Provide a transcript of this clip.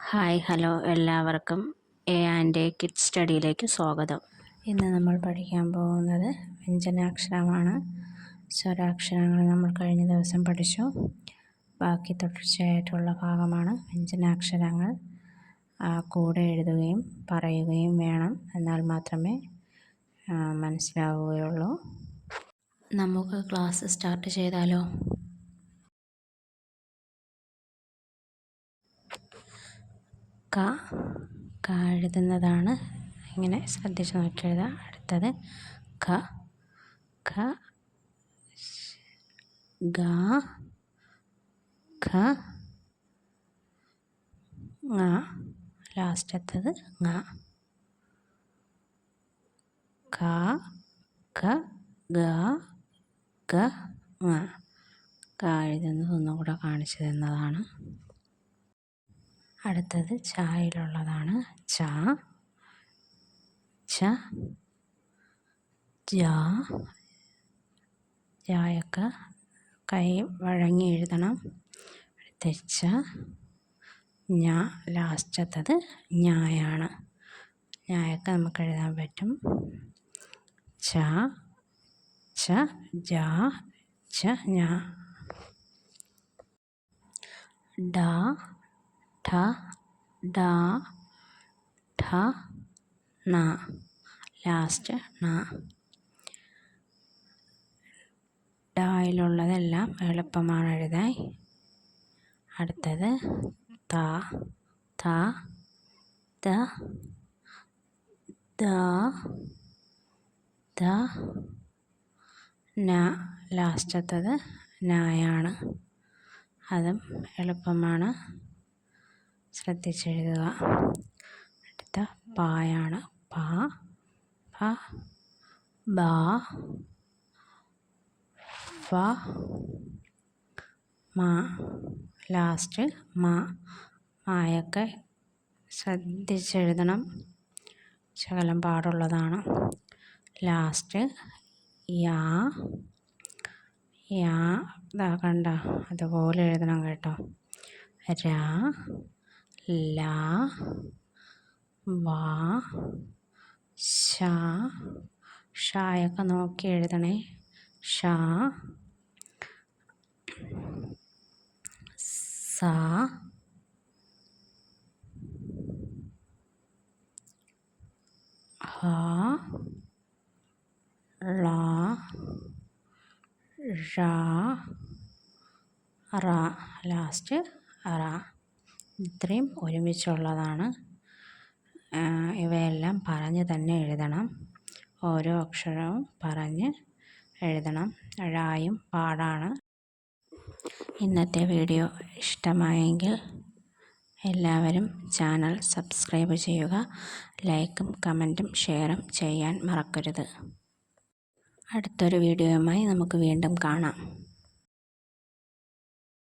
Hi hello എല്ലാവർക്കും and kids സ്റ്റഡിയിലേക്ക് സ്വാഗതം. ഇന്ന് നമ്മൾ പഠിക്കാൻ പോകുന്നത് വ്യഞ്ജനാക്ഷരമാണ്. സ്വരാക്ഷരങ്ങൾ നമ്മൾ കഴിഞ്ഞ ദിവസം പഠിച്ചു. ബാക്കി തുടർച്ചയായിട്ടുള്ള ഭാഗമാണ് വ്യഞ്ജനാക്ഷരങ്ങൾ. കൂടെ എഴുതുകയും പറയുകയും വേണം, എന്നാൽ മാത്രമേ മനസ്സിലാവുകയുള്ളൂ. നമുക്ക് ക്ലാസ് സ്റ്റാർട്ട് ചെയ്താലോ? ക എഴുതുന്നതാണ്. ഇങ്ങനെ ശ്രദ്ധിച്ച് നോക്കി എഴുതാം. അടുത്തത് ഖ, ഖ, ഗ, ഖ, ങ, ലാസ്റ്റത്തത് ങ. ഖ, ഖ, ഗ, ഘ, ങ. ക എഴുതുന്നത് ഒന്നും കൂടെ കാണിച്ചു തന്നതാണ്. അടുത്തത് ചായയിലുള്ളതാണ്. ച, ച, ജ. ജായൊക്കെ കൈ വഴങ്ങി എഴുതണം. അടുത്ത ച, ഞ, ലാസ്റ്റത്തത് ഞായാണ്. ഞായൊക്കെ നമുക്ക് എഴുതാൻ പറ്റും. ച, ച, ജ, ച, ഞ. ഡ, ഠ, ഡ, ഠ, ണ, ലാസ്റ്റ് ണ. ഡായിലുള്ളതെല്ലാം എളുപ്പമാണ് എഴുതാൻ. അടുത്തത് ത, ത, ത, ദ, ദ, ന, ലാസ്റ്റത്തത് നായാണ്. അതും എളുപ്പമാണ്, ശ്രദ്ധിച്ചെഴുതുക. അടുത്ത പായാണ്. പ, ഫ, ബ, ഫ, മ, ലാസ്റ്റ് മ. മായൊക്കെ ശ്രദ്ധിച്ചെഴുതണം, ശകലം പാടുള്ളതാണ്. ലാസ്റ്റ് യാ, യാ. ഇതാ കണ്ട, അതുപോലെ എഴുതണം കേട്ടോ. ര, ല, വ, ശ. ഷായൊക്കെ നോക്കി എഴുതണേ. ഷ, സ, ഹ, ള, ഴ, റ, ലാസ്റ്റ് റ. ഇത്രയും ഒരുമിച്ചുള്ളതാണ്. ഇവയെല്ലാം പറഞ്ഞ് തന്നെ എഴുതണം. ഓരോ അക്ഷരവും പറഞ്ഞ് എഴുതണം. ഴായും പാടാണ്. ഇന്നത്തെ വീഡിയോ ഇഷ്ടമായെങ്കിൽ എല്ലാവരും ചാനൽ സബ്സ്ക്രൈബ് ചെയ്യുക. ലൈക്കും കമൻറ്റും ഷെയറും ചെയ്യാൻ മറക്കരുത്. അടുത്തൊരു വീഡിയോയുമായി നമുക്ക് വീണ്ടും കാണാം.